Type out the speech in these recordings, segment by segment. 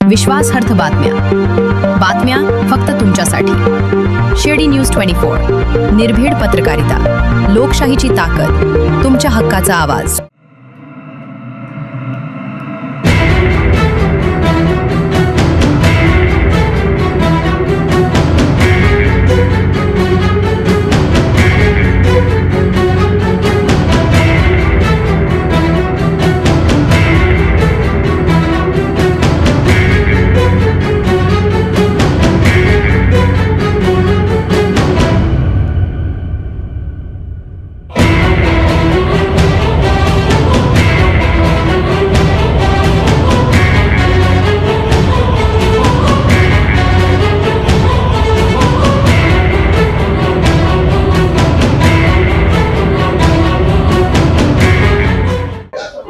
विश्वासार्ह बातम्या फक्त तुमच्यासाठी। शेडी न्यूज 24, निर्भीड पत्रकारिता, लोकशाहीची ताकद, तुमच्या हक्काचा आवाज।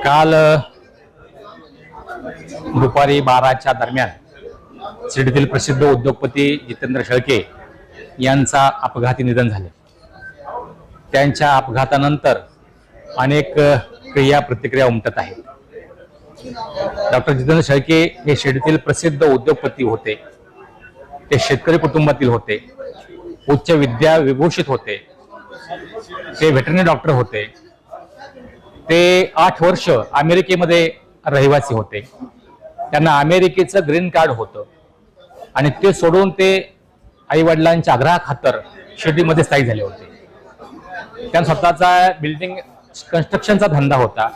काल दुपारी 12च्या दरम्यान शिर्डीतील प्रसिद्ध उद्योगपती जितेंद्र शेळके यांचा अपघाती निधन झाले। त्यांच्या अपघातानंतर अनेक क्रिया प्रतिक्रिया उमटत आहेत। डॉक्टर जितेंद्र शेळके हे शिर्डीतील प्रसिद्ध उद्योगपती होते। ते शेतकरी कुटुंबातील होते, उच्च विद्या विभूषित होते, ते व्हेटरनरी डॉक्टर होते, ते 8 वर्ष अमेरिकेमध्ये रहिवासी होते। त्यांना अमेरिकेचं ग्रीन कार्ड होतं आणि ते सोडून ते आई वडिलांच्या आग्रहाखातर शिर्डीमध्ये स्थायिक झाले होते। त्यांना स्वतःचा बिल्डिंग कन्स्ट्रक्शनचा धंदा होता,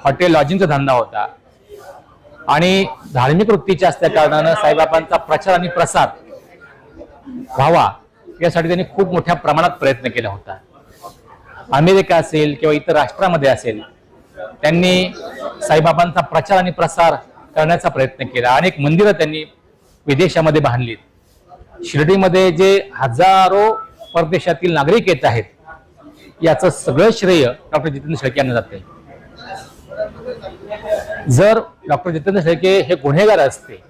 हॉटेल लॉजिंगचा धंदा होता आणि धार्मिक वृत्तीच्या असल्या कारणानं साईबाबांचा प्रचार आणि प्रसार व्हावा यासाठी त्यांनी खूप मोठ्या प्रमाणात प्रयत्न केला होता। अमेरिका असेल किंवा इतर राष्ट्रामध्ये असेल, त्यांनी साईबाबांचा प्रचार आणि प्रसार करण्याचा प्रयत्न केला। अनेक मंदिरं त्यांनी विदेशामध्ये बांधलीत। शिर्डीमध्ये जे हजारो परदेशातील नागरिक येत आहेत, याचं सगळं श्रेय डॉक्टर जितेंद्र शेळके यांना जाते। जर डॉक्टर जितेंद्र शेळके हे गुन्हेगार असते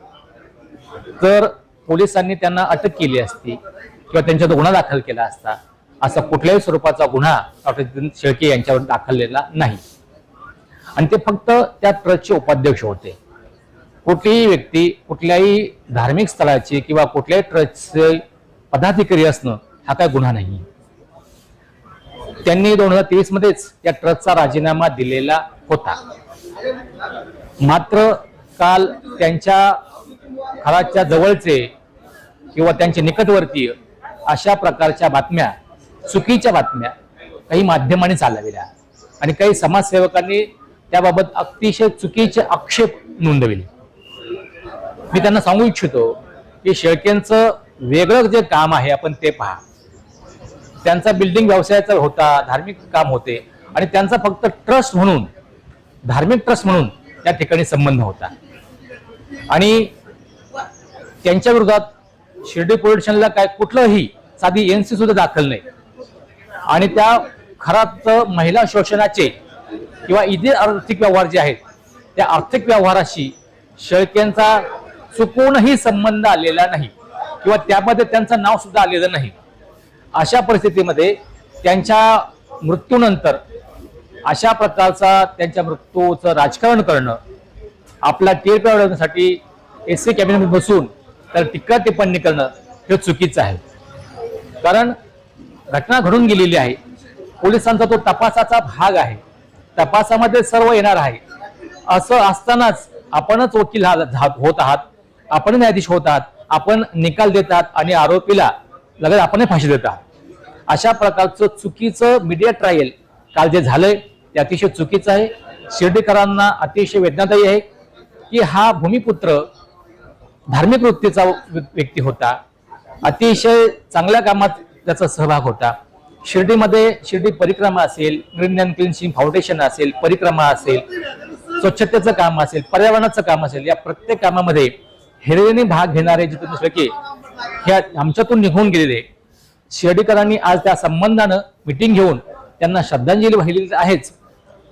तर पोलिसांनी त्यांना अटक केली असती किंवा त्यांच्यावर गुन्हा दाखल केला असता। असा कुठल्याही स्वरूपाचा गुन्हा डॉक्टर जितेंद्र शेळके यांच्यावर दाखललेला नाही आणि ते फक्त त्या ट्रस्टचे उपाध्यक्ष होते। कुठलीही व्यक्ती कुठल्याही धार्मिक स्थळाची किंवा कुठल्याही ट्रस्टचे पदाधिकारी असणं हा काय गुन्हा नाही। त्यांनी 2023 मध्येच या ट्रस्टचा राजीनामा दिलेला होता। मात्र काल त्यांच्या घराच्या जवळचे किंवा त्यांचे निकटवर्तीय अशा प्रकारच्या बातम्या, चुकीच्या बातम्या काही माध्यमांनी चालविल्या आणि काही समाजसेवकांनी त्याबाबत अतिशय चुकीचे आक्षेप नोंदविले। मी त्यांना सांगू इच्छितो की शेळकेंचं वेगळं जे काम आहे आपण ते पहा। त्यांचा बिल्डिंग व्यवसायाचा होता, धार्मिक काम होते आणि त्यांचा फक्त ट्रस्ट म्हणून, धार्मिक ट्रस्ट म्हणून त्या ठिकाणी संबंध होता आणि त्यांच्या विरोधात शिर्डी पोलीस स्टेशनला काय कुठलंही साधी एनसी सुद्धा दाखल नाही आणि त्या खरात महिला शोषणाचे किंवा इतर आर्थिक व्यवहार जे आहेत त्या आर्थिक व्यवहाराशी शेळकेंचा चुकूनही संबंध आलेला नाही किंवा त्यामध्ये त्यांचं नाव सुद्धा आलेलं नाही। अशा परिस्थितीमध्ये त्यांच्या मृत्यूनंतर अशा प्रकारचा त्यांच्या मृत्यूचं राजकारण करणं, आपला टीआरपी वाढवण्यासाठी एससी कॅबिनेट बसून तर टीका टिप्पणी करणं हे चुकीचं आहे। कारण घटना घडून गेलेली आहे, पोलिसांचा तो तपासाचा भाग आहे, तपासामध्ये सर्व येणार आहे। असं असतानाच आपणच वकील होत आहात, आपण न्यायाधीश होत आहात, आपण निकाल देत आहात आणि आरोपीला लगेच आपण फाशी देत आहात। अशा प्रकारचं चुकीचं मीडिया ट्रायल काल जे झालंय ते अतिशय चुकीचं आहे। शिर्डीकरांना अतिशय वेदनादायी आहे की हा भूमिपुत्र धार्मिक वृत्तीचा व्यक्ती होता, अतिशय चांगल्या कामात त्याचा सहभाग होता। शिर्डीमध्ये शिर्डी परिक्रमा असेल, ग्रीन अँड क्लीन फाउंडेशन असेल, परिक्रमा असेल, स्वच्छतेचं काम असेल, पर्यावरणाचं काम असेल, या प्रत्येक कामामध्ये हिरिरीने भाग घेणारे जितेंद्र शेळके हे आमच्यातून निघून गेलेले। शिर्डीकरांनी आज त्या संबंधानं मिटिंग घेऊन त्यांना श्रद्धांजली वाहिलेली आहेच,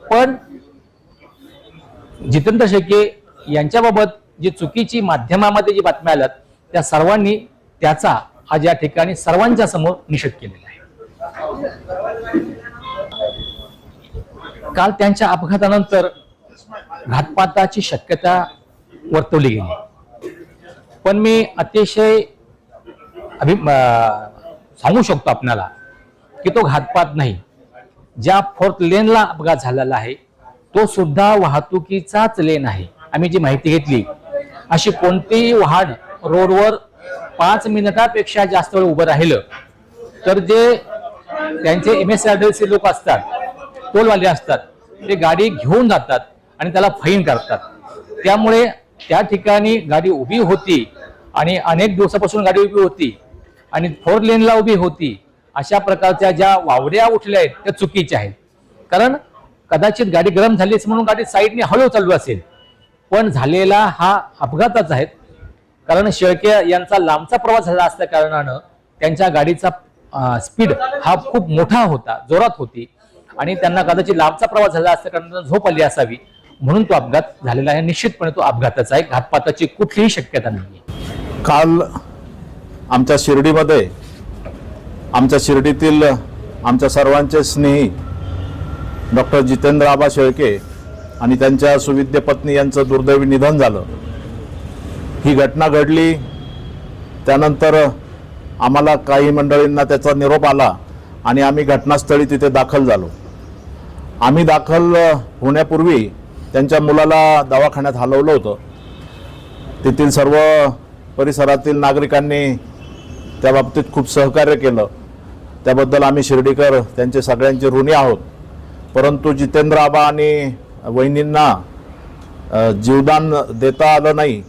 पण जितेंद्र शेळके यांच्याबाबत जी चुकीची माध्यमामध्ये जी बातम्या आल्यात त्या सर्वांनी त्याचा आज या ठिकाणी सर्वांच्या समोर निषेध केलेला आहे। काल त्यांच्या अपघातानंतर घातपाताची शक्यता वर्तवली गेली। पण मी अतिशय सांगू शकतो आपल्याला की तो घातपात नाही. ज्या 4th लेनला अपघात झालेला आहे तो सुद्धा वाहतुकीचाच लेन आहे. आम्ही जी माहिती घेतली, अशी कोणतेही वाहन रोडवर 5 मिनिटापेक्षा जास्त वेळ उभं राहिलं तर जे त्यांचे MSRTC लोक असतात, टोलवाले असतात, ते गाडी घेऊन जातात आणि त्याला फाईन करतात. त्यामुळे त्या ठिकाणी गाडी उभी होती आणि अनेक दिवसापासून गाडी उभी होती आणि 4 लेनला उभी होती. अशा प्रकारच्या ज्या वावड्या उठल्या आहेत त्या चुकीच्या आहेत. कारण कदाचित गाडी गरम झालीच म्हणून गाडी साईडने हळू चालू असेल, पण झालेला हा अपघातच आहे. कारण शेळके यांचा लांबचा प्रवास झाला असल्या कारणानं त्यांच्या गाडीचा स्पीड हा खूप मोठा होता, जोरात होती आणि त्यांना कदाचित लांबचा प्रवास झाला असल्या कारणानं झोप आली असावी, म्हणून तो अपघात झालेला आहे. निश्चितपणे तो अपघातच आहे, घातपाताची कुठलीही शक्यता नाही. काल आमच्या शिर्डीमध्ये आमच्या शिर्डीतील आमच्या सर्वांचे स्नेही डॉक्टर जितेंद्र आबा शेळके आणि त्यांच्या सुविद्य पत्नी यांचं दुर्दैवी निधन झालं. ही घटना घडली त्यानंतर आम्हाला काही मंडळींना त्याचा निरोप आला आणि आम्ही घटनास्थळी तिथे दाखल झालो. आम्ही दाखल होण्यापूर्वी त्यांच्या मुलाला दवाखान्यात हलवलं होतं. तेथील सर्व परिसरातील नागरिकांनी त्या बाबतीत खूप सहकार्य केलं. त्याबद्दल आम्ही शिर्डीकर त्यांचे सगळ्यांचे ऋणी आहोत. परंतु जितेंद्र आबा आणि वहिनींना जीवदान देता आलं नाही,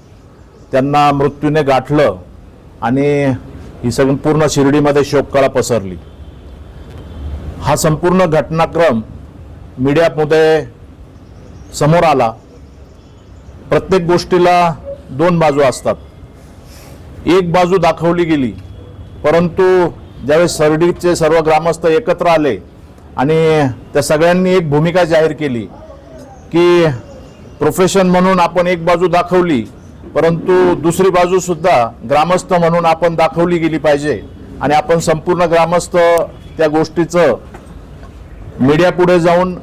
त्यांना मृत्यूने गाठलं आणि ही संपूर्ण शिर्डीमध्ये शोककळा पसरली. हा संपूर्ण घटनाक्रम मीडियामध्ये समोर आला. प्रत्येक गोष्टीला 2 बाजू असतात. एक बाजू दाखवली गेली, परंतु ज्यावेळेस शिर्डीचे सर्व ग्रामस्थ एकत्र आले आणि त्या सगळ्यांनी एक भूमिका जाहीर केली की प्रोफेशन म्हणून आपण एक बाजू दाखवली, परंतु दुसरी बाजू सुद्धा ग्रामस्थ म्हणून आपण दाखवली गेली पाहिजे आणि आपण संपूर्ण ग्रामस्थ त्या गोष्टीचं मीडिया पुढे जाऊन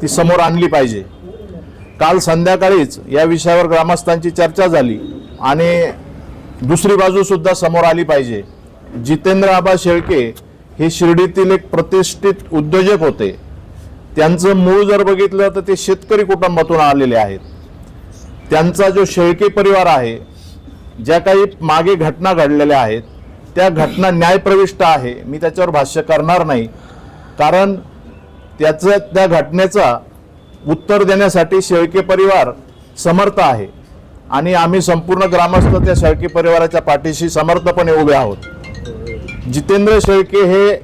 ती समोर आणली पाहिजे. काल संध्याकाळीच या विषयावर ग्रामस्थांची चर्चा झाली आणि दुसरी बाजू सुद्धा समोर आली पाहिजे. जितेंद्र आबा शेळके हे शिर्डीतील एक प्रतिष्ठित उद्योजक होते. त्यांचं मूळ जर बघितलं तर ते शेतकरी कुटुंबातून आलेले आहेत. त्यांचा जो शेळके परिवार आहे, ज्या काही मागे घटना घडलेल्या आहेत त्या घटना न्यायप्रविष्ट आहे. मी त्याच्यावर भाष्य करणार नाही, कारण त्या घटनेचा उत्तर देण्यासाठी शेळके परिवार समर्थ आहे आणि आम्ही संपूर्ण ग्रामस्थ त्या शेळके परिवाराच्या पाठीशी समर्थपणे उभे आहोत. जितेंद्र शेळके हे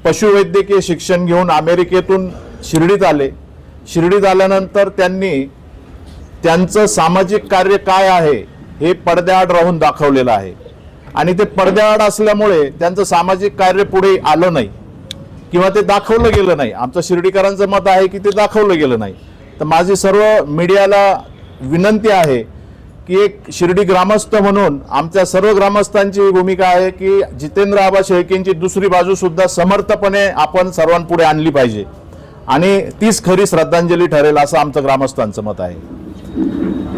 पशुवैद्यकीय शिक्षण घेऊन अमेरिकेतून शिर्डीत आले. शिर्डीत आल्यानंतर त्यांनी त्यांचं सामाजिक कार्य काय आहे हे पडद्याआड राहून दाखवलेलं आहे आणि ते पडद्याआड असल्यामुळे त्यांचं सामाजिक कार्य पुढे आलं नाही किंवा ते दाखवलं गेलं नाही. आमचं शिर्डीकरांचं मत आहे की ते दाखवलं गेलं नाही. तर माझी सर्व मीडियाला विनंती आहे की एक शिर्डी ग्रामस्थ म्हणून आमच्या सर्व ग्रामस्थांची भूमिका आहे की जितेंद्र आबा शेळकेंची दुसरी बाजू सुद्धा समर्थपणे आपण सर्वांपुढे आणली पाहिजे आणि तीच खरी श्रद्धांजली ठरेल असं आमचं ग्रामस्थांचं मत आहे.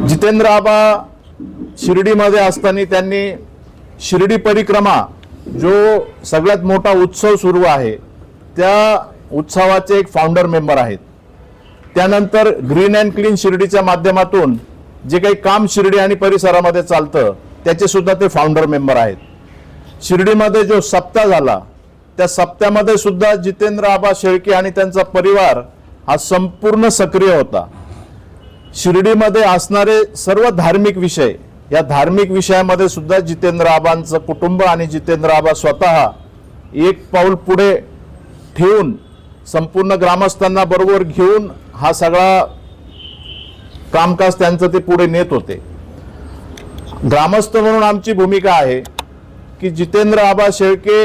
जितेंद्र आबा शिर्डीमध्ये असताना त्यांनी शिर्डी परिक्रमा जो सगळ्यात मोठा उत्सव सुरू आहे त्या उत्सवाचे एक फाउंडर मेंबर आहेत. त्यानंतर ग्रीन अँड क्लीन शिर्डीच्या माध्यमातून जे काही काम शिर्डी आणि परिसरामध्ये चालतं त्याचे सुद्धा ते फाउंडर मेंबर आहेत. शिर्डीमध्ये जो सप्ताह झाला त्या सप्त्यामध्ये सुद्धा जितेंद्र आबा शेळके आणि त्यांचा परिवार हा संपूर्ण सक्रिय होता. शिर्डीमध्ये असणारे सर्व धार्मिक विषय, या धार्मिक विषयामध्ये सुद्धा जितेंद्र आबांचं कुटुंब आणि जितेंद्र आबा स्वतः एक पाऊल पुढे ठेवून संपूर्ण ग्रामस्थांना बरोबर घेऊन हा सगळा कामकाज त्यांचं ते पुढे नेत होते. ग्रामस्थ म्हणून आमची भूमिका आहे की जितेंद्र आबा शेळके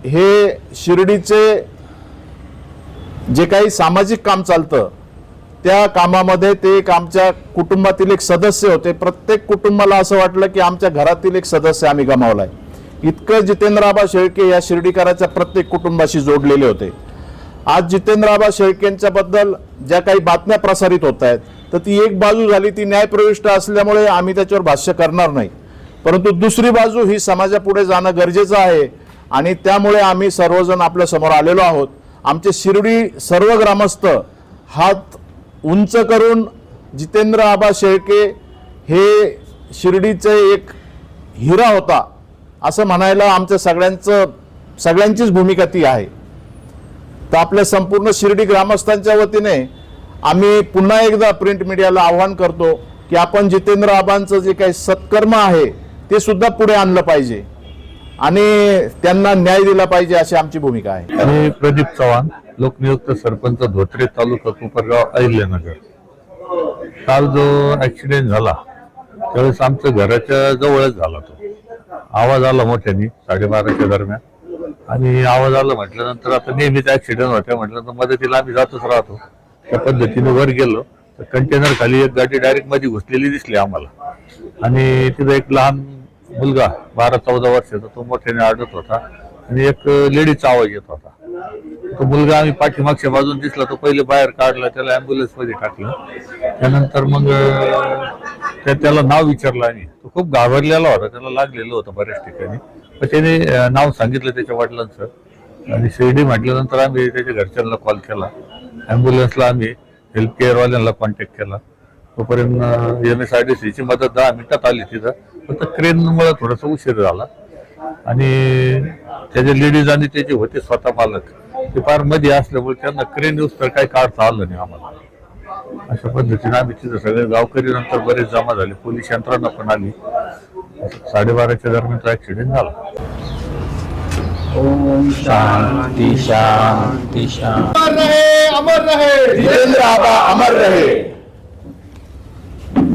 हे शिर्डीचे जे काही सामाजिक काम चालतं त्या कामामध्ये ते एक आमच्या कुटुंबातील एक सदस्य होते. प्रत्येक कुटुंबाला असं वाटलं की आमच्या घरातील एक सदस्य आम्ही गमावलाय. इतकं जितेंद्र आबा शेळके या शिर्डीकराच्या प्रत्येक कुटुंबाशी जोडलेले होते. आज जितेंद्र आबा शेळकेंच्या बद्दल ज्या काही बातम्या प्रसारित होत आहेत तर ती एक बाजू झाली, ती न्यायप्रविष्ट असल्यामुळे आम्ही त्याच्यावर भाष्य करणार नाही. परंतु दुसरी बाजू ही समाजापुढे जाणं गरजेचं आहे आणि त्यामुळे आम्ही सर्वजण आपल्या समोर आलेलो आहोत. आमचे शिर्डी सर्व ग्रामस्थ हात उंच करून जितेंद्र आबा शेळके हे शिर्डीचे एक हिरा होता असं म्हणायला आमच्या सगळ्यांचीच भूमिका ती आहे. तर आपल्या संपूर्ण शिर्डी ग्रामस्थांच्या वतीने आम्ही पुन्हा एकदा प्रिंट मीडियाला आवाहन करतो की आपण जितेंद्र आबांचं जे काही सत्कर्म आहे ते सुद्धा पुढे आणलं पाहिजे आणि त्यांना न्याय दिला पाहिजे अशी आमची भूमिका आहे. मी प्रदीप चव्हाण, लोकनियुक्त सरपंच धोत्रे, तालुका कोपरगाव, अहिल्यानगर. काल जो ऍक्सिडेंट झाला त्यावेळेस आमच्या घराच्या जवळच झाला. तो आवाज आला मोठ्याने 12:30च्या दरम्यान आणि आवाज आला म्हटल्यानंतर आता नेहमीच ऍक्सिडेंट होत्या म्हटल्यानंतर मदतीला आम्ही जातच राहतो. त्या पद्धतीने वर गेलो तर कंटेनर खाली एक गाडी डायरेक्ट मध्ये घुसलेली दिसली आम्हाला आणि तिथं एक लहान मुलगा 12-14 वर्षाचा तो मोठ्याने आडत होता आणि एक लेडीचा आवाज येत होता. तो मुलगा आम्ही पाठीमागच्या बाजून दिसला, तो पहिले बाहेर काढला, त्याला ऍम्ब्युलन्स मध्ये टाकलं. त्यानंतर मग त्याला नाव विचारलं आणि तो खूप घाबरलेला होता, त्याला लागलेलं होतं बऱ्याच ठिकाणी. तर त्याने नाव सांगितलं त्याच्या वडिलांचं आणि शिर्डी म्हटल्यानंतर आम्ही त्याच्या घरच्यांना कॉल केला. ॲम्ब्युलन्सला आम्ही हेल्थ केअरवाल्यांना कॉन्टॅक्ट केला. तोपर्यंत MSRDCची मदत 10 मिनिटात आली तिथं. फक्त क्रेनमुळे थोडासा उशीर झाला आणि त्याचे लेडीज आणि त्याचे होते स्वतः मालक ते फार मध्ये असल्यामुळे त्यांना क्रेन यूज तर काही काढता आलं नाही आम्हाला. अशा पद्धतीने आम्ही तिथं सगळे गावकरी नंतर बरेच जमा झाले, पोलीस यंत्रणा पण आली. 12:30च्या दरम्यान तो ऍक्सिडेंट झाला. ओम शांति शांति शांति. अमर रहे जितेंद्र आबा, अमर रहे.